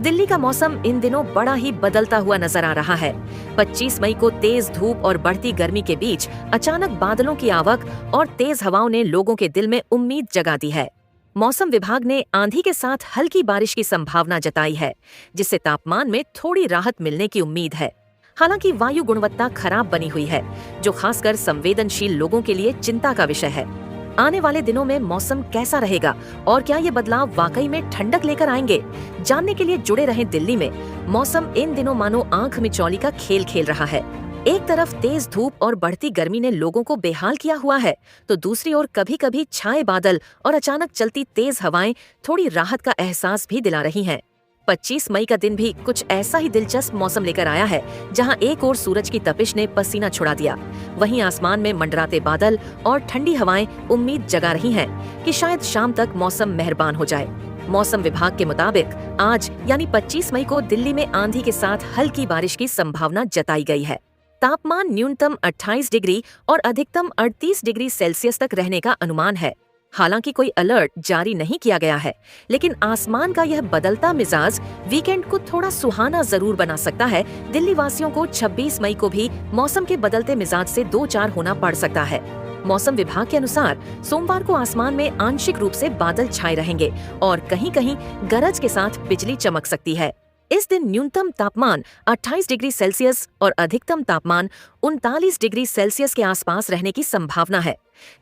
दिल्ली का मौसम इन दिनों बड़ा ही बदलता हुआ नजर आ रहा है। 25 मई को तेज धूप और बढ़ती गर्मी के बीच अचानक बादलों की आवक और तेज हवाओं ने लोगों के दिल में उम्मीद जगा दी है। मौसम विभाग ने आंधी के साथ हल्की बारिश की संभावना जताई है, जिससे तापमान में थोड़ी राहत मिलने की उम्मीद है। हालांकि वायु गुणवत्ता खराब बनी हुई है, जो खासकर संवेदनशील लोगों के लिए चिंता का विषय है। आने वाले दिनों में मौसम कैसा रहेगा और क्या ये बदलाव वाकई में ठंडक लेकर आएंगे? जानने के लिए जुड़े रहें दिल्ली में। मौसम इन दिनों मानो आंख मिचौली का खेल खेल रहा है। एक तरफ तेज धूप और बढ़ती गर्मी ने लोगों को बेहाल किया हुआ है, तो दूसरी ओर कभी कभी छाए बादल और अचानक चलती तेज हवाएं थोड़ी राहत का एहसास भी दिला रही हैं। 25 मई का दिन भी कुछ ऐसा ही दिलचस्प मौसम लेकर आया है, जहां एक ओर सूरज की तपिश ने पसीना छुड़ा दिया, वहीं आसमान में मंडराते बादल और ठंडी हवाएं उम्मीद जगा रही हैं कि शायद शाम तक मौसम मेहरबान हो जाए। मौसम विभाग के मुताबिक आज यानी 25 मई को दिल्ली में आंधी के साथ हल्की बारिश की संभावना जताई गई है। तापमान न्यूनतम 28 डिग्री और अधिकतम 38 डिग्री सेल्सियस तक रहने का अनुमान है। हालांकि कोई अलर्ट जारी नहीं किया गया है, लेकिन आसमान का यह बदलता मिजाज वीकेंड को थोड़ा सुहाना जरूर बना सकता है। दिल्ली वासियों को 26 मई को भी मौसम के बदलते मिजाज से दो चार होना पड़ सकता है। मौसम विभाग के अनुसार सोमवार को आसमान में आंशिक रूप से बादल छाए रहेंगे और कहीं कहीं गरज के साथ बिजली चमक सकती है। इस दिन न्यूनतम तापमान 28 डिग्री सेल्सियस और अधिकतम तापमान 39 डिग्री सेल्सियस के आसपास रहने की संभावना है।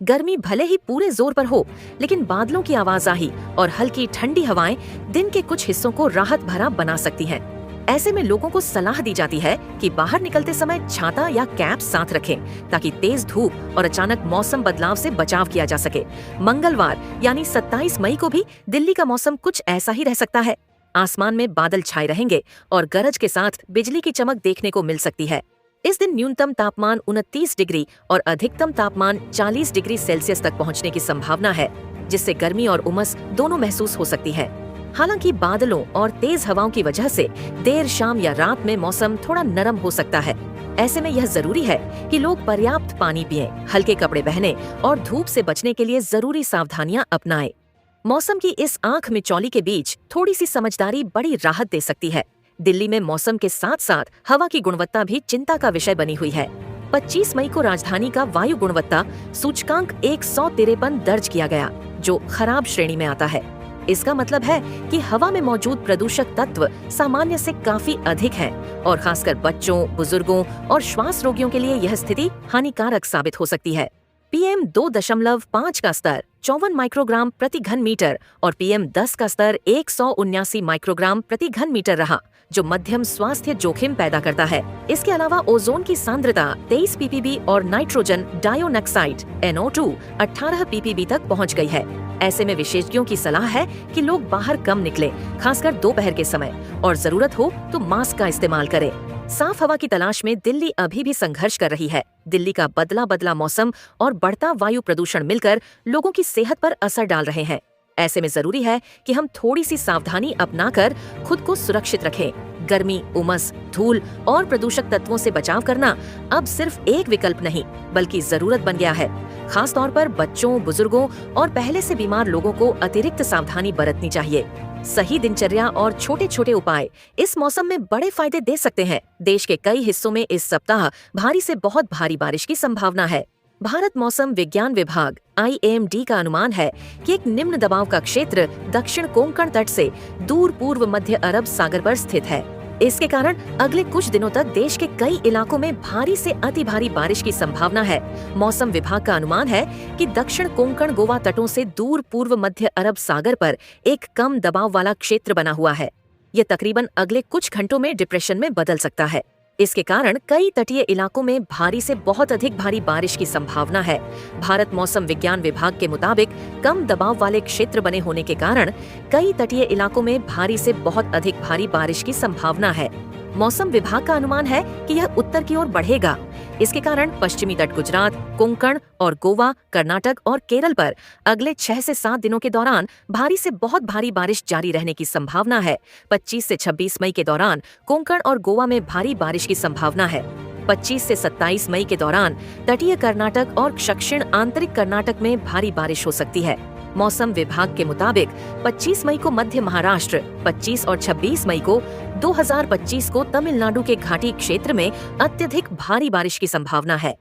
गर्मी भले ही पूरे जोर पर हो, लेकिन बादलों की आवाजाही और हल्की ठंडी हवाएं दिन के कुछ हिस्सों को राहत भरा बना सकती हैं। ऐसे में लोगों को सलाह दी जाती है कि बाहर निकलते समय छाता या कैप साथ रखें, ताकि तेज धूप और अचानक मौसम बदलाव से बचाव किया जा सके। मंगलवार यानी 27 मई को भी दिल्ली का मौसम कुछ ऐसा ही रह सकता है। आसमान में बादल छाए रहेंगे और गरज के साथ बिजली की चमक देखने को मिल सकती है। इस दिन न्यूनतम तापमान 29 डिग्री और अधिकतम तापमान 40 डिग्री सेल्सियस तक पहुंचने की संभावना है, जिससे गर्मी और उमस दोनों महसूस हो सकती है। हालांकि बादलों और तेज हवाओं की वजह से देर शाम या रात में मौसम थोड़ा नरम हो सकता है। ऐसे में यह जरूरी है कि लोग पर्याप्त पानी पिएं, हल्के कपड़े पहनें और धूप से बचने के लिए जरूरी सावधानियां अपनाएं। मौसम की इस आंख मिचौली के बीच थोड़ी सी समझदारी बड़ी राहत दे सकती है। दिल्ली में मौसम के साथ साथ हवा की गुणवत्ता भी चिंता का विषय बनी हुई है। 25 मई को राजधानी का वायु गुणवत्ता सूचकांक 153 दर्ज किया गया, जो खराब श्रेणी में आता है। इसका मतलब है कि हवा में मौजूद प्रदूषक तत्व सामान्य से काफी अधिक हैं और खासकर बच्चों, बुजुर्गों और श्वास रोगियों के लिए यह स्थिति हानिकारक साबित हो सकती है। PM 2.5 का स्तर 54 माइक्रोग्राम प्रति घन मीटर और PM 10 का स्तर 179 माइक्रोग्राम प्रति घन मीटर रहा, जो मध्यम स्वास्थ्य जोखिम पैदा करता है। इसके अलावा ओजोन की सांद्रता 23 ppb और नाइट्रोजन डायोनॉक्साइड NO2 18 ppb तक पहुंच गई है। ऐसे में विशेषज्ञों की सलाह है कि लोग बाहर कम निकलें, खासकर दोपहर के समय, और जरूरत हो तो मास्क का इस्तेमाल करें। साफ हवा की तलाश में दिल्ली अभी भी संघर्ष कर रही है। दिल्ली का बदला बदला मौसम और बढ़ता वायु प्रदूषण मिलकर लोगों की सेहत पर असर डाल रहे हैं। ऐसे में जरूरी है कि हम थोड़ी सी सावधानी अपनाकर खुद को सुरक्षित रखें। गर्मी, उमस, धूल और प्रदूषक तत्वों से बचाव करना अब सिर्फ एक विकल्प नहीं, बल्कि जरूरत बन गया है। खास तौर पर बच्चों, बुजुर्गों और पहले से बीमार लोगों को अतिरिक्त सावधानी बरतनी चाहिए। सही दिनचर्या और छोटे छोटे उपाय इस मौसम में बड़े फायदे दे सकते हैं। देश के कई हिस्सों में इस सप्ताह भारी से बहुत भारी बारिश की संभावना है। भारत मौसम विज्ञान विभाग IMD का अनुमान है कि एक निम्न दबाव का क्षेत्र दक्षिण कोंकण तट से दूर पूर्व मध्य अरब सागर पर स्थित है। इसके कारण अगले कुछ दिनों तक देश के कई इलाकों में भारी से अति भारी बारिश की संभावना है। मौसम विभाग का अनुमान है कि दक्षिण कोंकण गोवा तटों से दूर पूर्व मध्य अरब सागर पर एक कम दबाव वाला क्षेत्र बना हुआ है। यह तकरीबन अगले कुछ घंटों में डिप्रेशन में बदल सकता है। इसके कारण कई तटीय इलाकों में भारी से बहुत अधिक भारी बारिश की संभावना है। भारत मौसम विज्ञान विभाग के मुताबिक कम दबाव वाले क्षेत्र बने होने के कारण कई तटीय इलाकों में भारी से बहुत अधिक भारी बारिश की संभावना है। मौसम विभाग का अनुमान है कि यह उत्तर की ओर बढ़ेगा। इसके कारण पश्चिमी तट गुजरात, कोंकण और गोवा, कर्नाटक और केरल पर अगले 6 से 7 दिनों के दौरान भारी से बहुत भारी बारिश जारी रहने की संभावना है। 25 से 26 मई के दौरान कोंकण और गोवा में भारी बारिश की संभावना है। 25 से 27 मई के दौरान तटीय कर्नाटक और दक्षिण आंतरिक कर्नाटक में भारी बारिश हो सकती है। मौसम विभाग के मुताबिक 25 मई को मध्य महाराष्ट्र, 25 और 26 मई को 2025 को तमिलनाडु के घाटी क्षेत्र में अत्यधिक भारी बारिश की संभावना है।